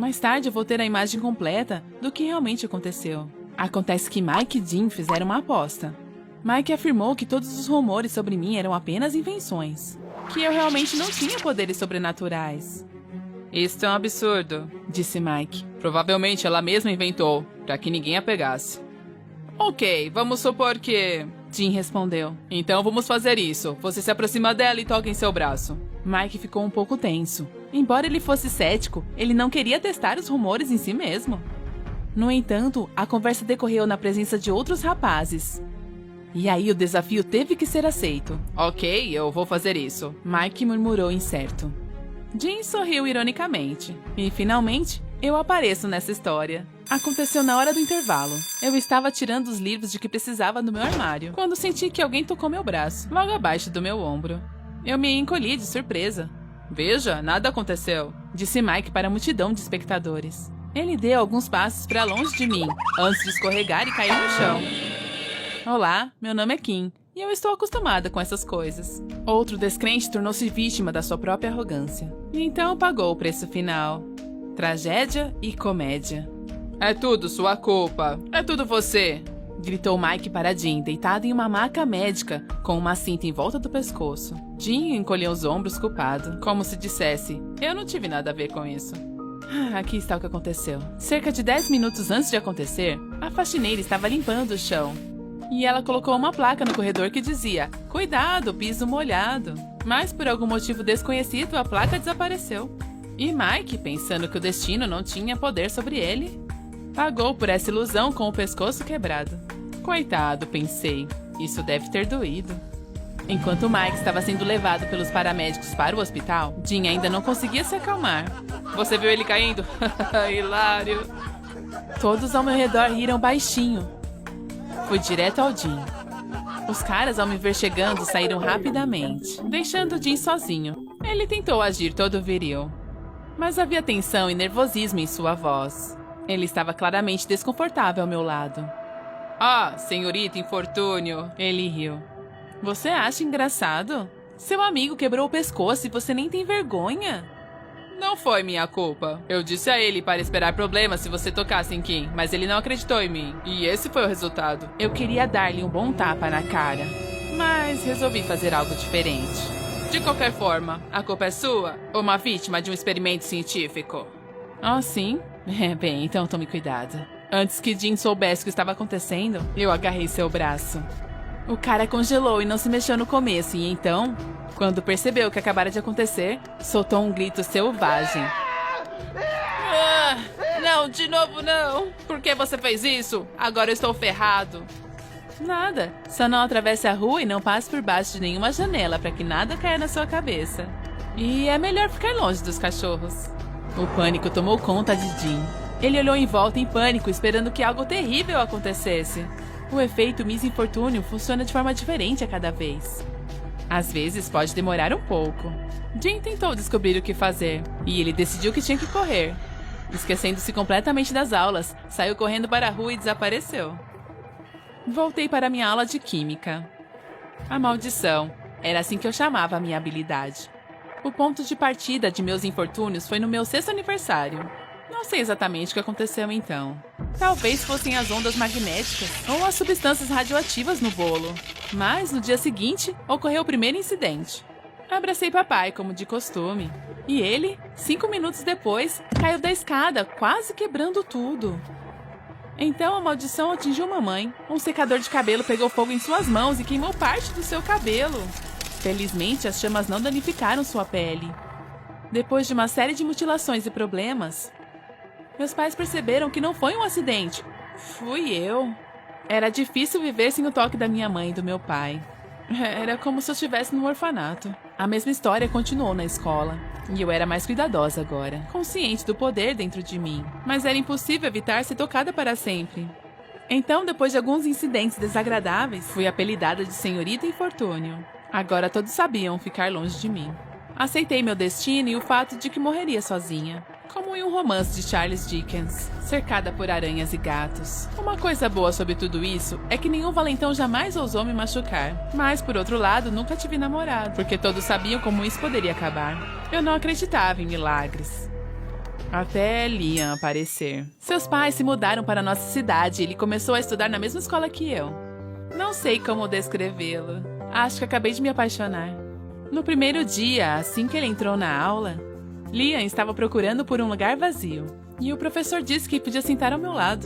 Mais tarde eu vou ter a imagem completa do que realmente aconteceu. Acontece que Mike e Dean fizeram uma aposta. Mike afirmou que todos os rumores sobre mim eram apenas invenções, que eu realmente não tinha poderes sobrenaturais. Isso é um absurdo, disse Mike. Provavelmente ela mesma inventou, para que ninguém a pegasse. Ok, vamos supor que... Dean respondeu. Então vamos fazer isso. Você se aproxima dela e toca em seu braço. Mike ficou um pouco tenso. Embora ele fosse cético, ele não queria testar os rumores em si mesmo. No entanto, a conversa decorreu na presença de outros rapazes. E aí o desafio teve que ser aceito. Ok, eu vou fazer isso. Mike murmurou incerto. Dean sorriu ironicamente. E finalmente, eu apareço nessa história. Aconteceu na hora do intervalo. Eu estava tirando os livros de que precisava do meu armário, quando senti que alguém tocou meu braço, logo abaixo do meu ombro. Eu me encolhi de surpresa. Veja, nada aconteceu, disse Mike para a multidão de espectadores. Ele deu alguns passos para longe de mim, antes de escorregar e cair no chão. Olá, meu nome é Kim, e eu estou acostumada com essas coisas. Outro descrente tornou-se vítima da sua própria arrogância. E então pagou o preço final. Tragédia e comédia. É tudo sua culpa. É tudo você, gritou Mike para Dean, deitado em uma maca médica, com uma cinta em volta do pescoço. Dean encolheu os ombros culpado, como se dissesse, eu não tive nada a ver com isso. Aqui está o que aconteceu. Cerca de 10 minutos antes de acontecer, a faxineira estava limpando o chão. E ela colocou uma placa no corredor que dizia, cuidado, piso molhado. Mas por algum motivo desconhecido, a placa desapareceu. E Mike, pensando que o destino não tinha poder sobre ele, pagou por essa ilusão com o pescoço quebrado. Coitado, pensei. Isso deve ter doído. Enquanto Mike estava sendo levado pelos paramédicos para o hospital, Dean ainda não conseguia se acalmar. Você viu ele caindo? Hilário. Todos ao meu redor riram baixinho. Fui direto ao Dean. Os caras, ao me ver chegando, saíram rapidamente, deixando Dean sozinho. Ele tentou agir todo viril, mas havia tensão e nervosismo em sua voz. Ele estava claramente desconfortável ao meu lado. Ah, senhorita Infortúnio, ele riu. Você acha engraçado? Seu amigo quebrou o pescoço e você nem tem vergonha? Não foi minha culpa. Eu disse a ele para esperar problemas se você tocasse em Kim, mas ele não acreditou em mim. E esse foi o resultado. Eu queria dar-lhe um bom tapa na cara, mas resolvi fazer algo diferente. De qualquer forma, a culpa é sua? Ou uma vítima de um experimento científico? Oh, sim? Bem, então tome cuidado. Antes que Dean soubesse o que estava acontecendo, eu agarrei seu braço. O cara congelou e não se mexeu no começo, e então, quando percebeu o que acabara de acontecer, soltou um grito selvagem. Ah, não, de novo não! Por que você fez isso? Agora eu estou ferrado. Nada, só não atravesse a rua e não passe por baixo de nenhuma janela para que nada caia na sua cabeça. E é melhor ficar longe dos cachorros. O pânico tomou conta de Dean. Ele olhou em volta em pânico, esperando que algo terrível acontecesse. O efeito Miss Infortúnio funciona de forma diferente a cada vez. Às vezes pode demorar um pouco. Dean tentou descobrir o que fazer, e ele decidiu que tinha que correr. Esquecendo-se completamente das aulas, saiu correndo para a rua e desapareceu. Voltei para minha aula de química. A maldição. Era assim que eu chamava a minha habilidade. O ponto de partida de meus infortúnios foi no meu 6º aniversário. Não sei exatamente o que aconteceu então. Talvez fossem as ondas magnéticas ou as substâncias radioativas no bolo. Mas no dia seguinte, ocorreu o primeiro incidente. Abracei papai, como de costume. E ele, 5 minutos depois, caiu da escada, quase quebrando tudo. Então a maldição atingiu mamãe. Um secador de cabelo pegou fogo em suas mãos e queimou parte do seu cabelo. Felizmente, as chamas não danificaram sua pele. Depois de uma série de mutilações e problemas, meus pais perceberam que não foi um acidente. Fui eu. Era difícil viver sem o toque da minha mãe e do meu pai. Era como se eu estivesse num orfanato. A mesma história continuou na escola. E eu era mais cuidadosa agora, consciente do poder dentro de mim. Mas era impossível evitar ser tocada para sempre. Então, depois de alguns incidentes desagradáveis, fui apelidada de Senhorita Infortúnio. Agora todos sabiam ficar longe de mim. Aceitei meu destino e o fato de que morreria sozinha. Como em um romance de Charles Dickens, cercada por aranhas e gatos. Uma coisa boa sobre tudo isso é que nenhum valentão jamais ousou me machucar. Mas, por outro lado, nunca tive namorado, porque todos sabiam como isso poderia acabar. Eu não acreditava em milagres. Até Liam aparecer. Seus pais se mudaram para nossa cidade e ele começou a estudar na mesma escola que eu. Não sei como descrevê-lo. Acho que acabei de me apaixonar. No primeiro dia, assim que ele entrou na aula, Liam estava procurando por um lugar vazio. E o professor disse que podia sentar ao meu lado.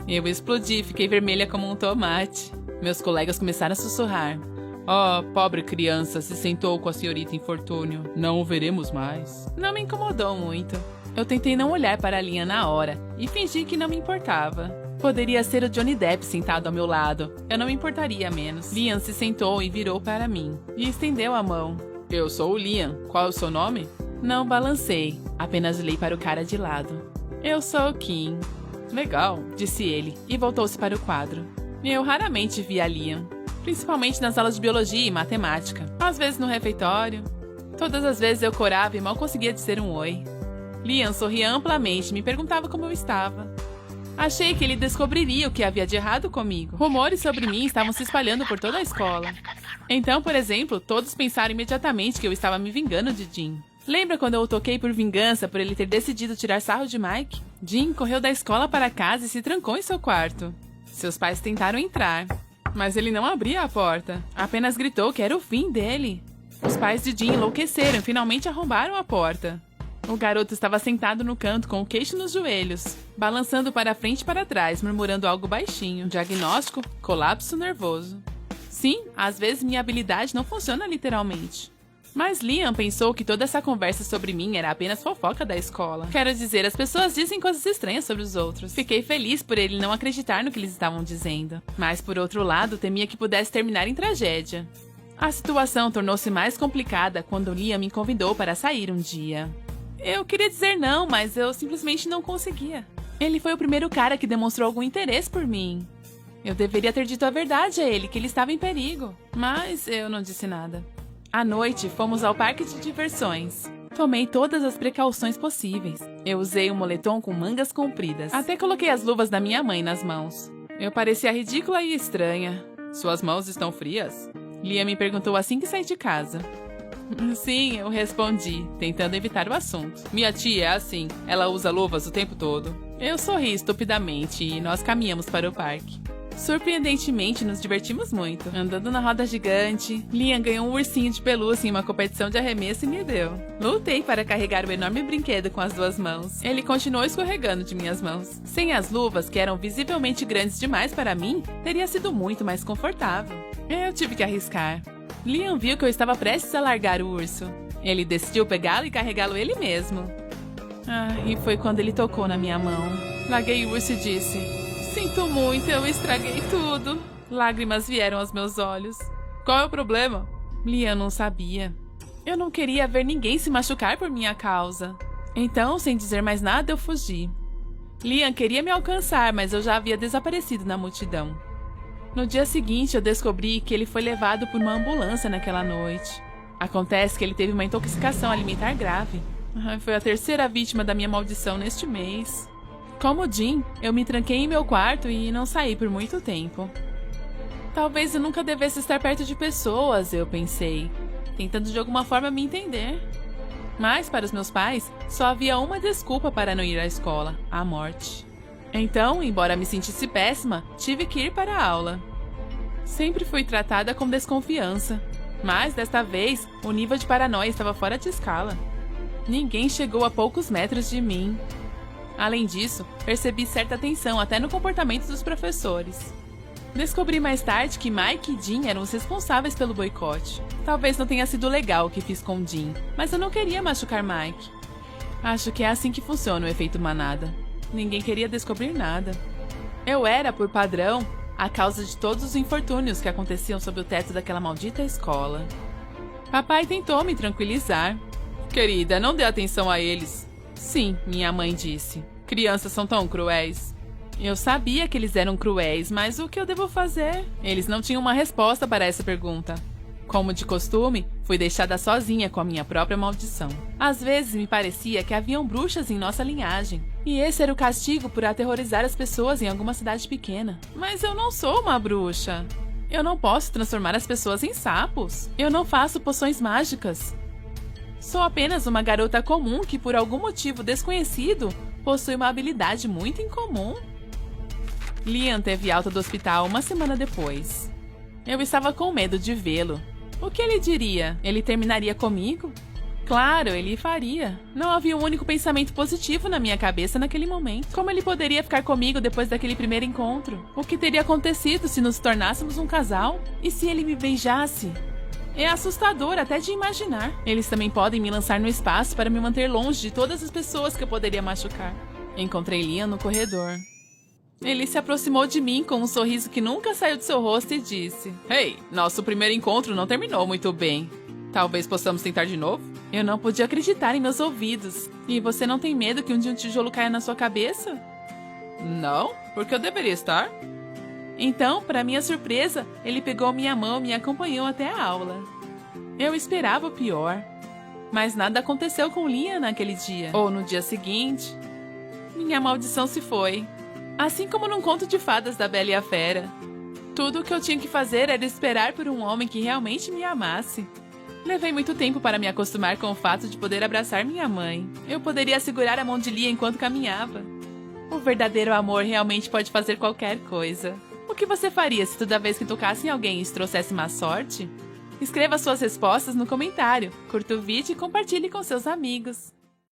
Eu explodi e fiquei vermelha como um tomate. Meus colegas começaram a sussurrar. Oh, pobre criança, se sentou com a senhorita Infortúnio. Não o veremos mais. Não me incomodou muito. Eu tentei não olhar para Liam na hora e fingi que não me importava. Poderia ser o Johnny Depp sentado ao meu lado. Eu não me importaria menos. Liam se sentou e virou para mim. E estendeu a mão. Eu sou o Liam. Qual é o seu nome? Não balancei. Apenas olhei para o cara de lado. Eu sou o Kim. Legal, disse ele. E voltou-se para o quadro. Eu raramente via Liam. Principalmente nas aulas de biologia e matemática. Às vezes no refeitório. Todas as vezes eu corava e mal conseguia dizer um oi. Liam sorria amplamente e me perguntava como eu estava. Achei que ele descobriria o que havia de errado comigo. Rumores sobre mim estavam se espalhando por toda a escola. Então, por exemplo, todos pensaram imediatamente que eu estava me vingando de Jim. Lembra quando eu o toquei por vingança por ele ter decidido tirar sarro de Mike? Jim correu da escola para casa e se trancou em seu quarto. Seus pais tentaram entrar, mas ele não abria a porta. Apenas gritou que era o fim dele. Os pais de Jim enlouqueceram e finalmente arrombaram a porta. O garoto estava sentado no canto com o queixo nos joelhos, balançando para frente e para trás, murmurando algo baixinho. Diagnóstico: colapso nervoso. Sim, às vezes minha habilidade não funciona literalmente. Mas Liam pensou que toda essa conversa sobre mim era apenas fofoca da escola. Quero dizer, as pessoas dizem coisas estranhas sobre os outros. Fiquei feliz por ele não acreditar no que eles estavam dizendo. Mas, por outro lado, temia que pudesse terminar em tragédia. A situação tornou-se mais complicada quando Liam me convidou para sair um dia. Eu queria dizer não, mas eu simplesmente não conseguia. Ele foi o primeiro cara que demonstrou algum interesse por mim. Eu deveria ter dito a verdade a ele, que ele estava em perigo. Mas eu não disse nada. À noite, fomos ao parque de diversões. Tomei todas as precauções possíveis. Eu usei um moletom com mangas compridas. Até coloquei as luvas da minha mãe nas mãos. Eu parecia ridícula e estranha. Suas mãos estão frias? Liam me perguntou assim que saí de casa. Sim, eu respondi, tentando evitar o assunto. Minha tia é assim, ela usa luvas o tempo todo. Eu sorri estupidamente e nós caminhamos para o parque. Surpreendentemente, nos divertimos muito. Andando na roda gigante, Liam ganhou um ursinho de pelúcia em uma competição de arremesso e me deu. Lutei para carregar o enorme brinquedo com as duas mãos. Ele continuou escorregando de minhas mãos. Sem as luvas, que eram visivelmente grandes demais para mim, teria sido muito mais confortável. Eu tive que arriscar. Liam viu que eu estava prestes a largar o urso. Ele decidiu pegá-lo e carregá-lo ele mesmo. E foi quando ele tocou na minha mão. Larguei o urso e disse: Sinto muito, eu estraguei tudo. Lágrimas vieram aos meus olhos. Qual é o problema? Liam não sabia. Eu não queria ver ninguém se machucar por minha causa. Então, sem dizer mais nada, eu fugi. Liam queria me alcançar, mas eu já havia desaparecido na multidão. No dia seguinte, eu descobri que ele foi levado por uma ambulância naquela noite. Acontece que ele teve uma intoxicação alimentar grave. Foi a terceira vítima da minha maldição neste mês. Como Jim, eu me tranquei em meu quarto e não saí por muito tempo. Talvez eu nunca devesse estar perto de pessoas, eu pensei, tentando de alguma forma me entender. Mas, para os meus pais, só havia uma desculpa para não ir à escola: a morte. Então, embora me sentisse péssima, tive que ir para a aula. Sempre fui tratada com desconfiança, mas desta vez o nível de paranoia estava fora de escala. Ninguém chegou a poucos metros de mim. Além disso, percebi certa tensão até no comportamento dos professores. Descobri mais tarde que Mike e Jim eram os responsáveis pelo boicote. Talvez não tenha sido legal o que fiz com Jim, mas eu não queria machucar Mike. Acho que é assim que funciona o efeito manada. Ninguém queria descobrir nada. Eu era, por padrão, a causa de todos os infortúnios que aconteciam sob o teto daquela maldita escola. Papai tentou me tranquilizar. Querida, não dê atenção a eles. Sim, minha mãe disse. Crianças são tão cruéis. Eu sabia que eles eram cruéis, mas o que eu devo fazer? Eles não tinham uma resposta para essa pergunta. Como de costume, fui deixada sozinha com a minha própria maldição. Às vezes me parecia que haviam bruxas em nossa linhagem, e esse era o castigo por aterrorizar as pessoas em alguma cidade pequena. Mas eu não sou uma bruxa. Eu não posso transformar as pessoas em sapos. Eu não faço poções mágicas. Sou apenas uma garota comum que, por algum motivo desconhecido, possui uma habilidade muito incomum. Liam teve alta do hospital uma semana depois. Eu estava com medo de vê-lo. O que ele diria? Ele terminaria comigo? Claro, ele faria. Não havia um único pensamento positivo na minha cabeça naquele momento. Como ele poderia ficar comigo depois daquele primeiro encontro? O que teria acontecido se nos tornássemos um casal? E se ele me beijasse? É assustador até de imaginar. Eles também podem me lançar no espaço para me manter longe de todas as pessoas que eu poderia machucar. Encontrei Liam no corredor. Ele se aproximou de mim com um sorriso que nunca saiu de seu rosto e disse: Hey, nosso primeiro encontro não terminou muito bem. Talvez possamos tentar de novo? Eu não podia acreditar em meus ouvidos. E você não tem medo que um dia um tijolo caia na sua cabeça? Não, porque eu deveria estar. Então, para minha surpresa, ele pegou minha mão e me acompanhou até a aula. Eu esperava o pior. Mas nada aconteceu com Liam naquele dia. Ou no dia seguinte. Minha maldição se foi. Assim como num conto de fadas da Bela e a Fera. Tudo o que eu tinha que fazer era esperar por um homem que realmente me amasse. Levei muito tempo para me acostumar com o fato de poder abraçar minha mãe. Eu poderia segurar a mão de Liam enquanto caminhava. O verdadeiro amor realmente pode fazer qualquer coisa. O que você faria se toda vez que tocasse em alguém isso trouxesse má sorte? Escreva suas respostas no comentário, curta o vídeo e compartilhe com seus amigos.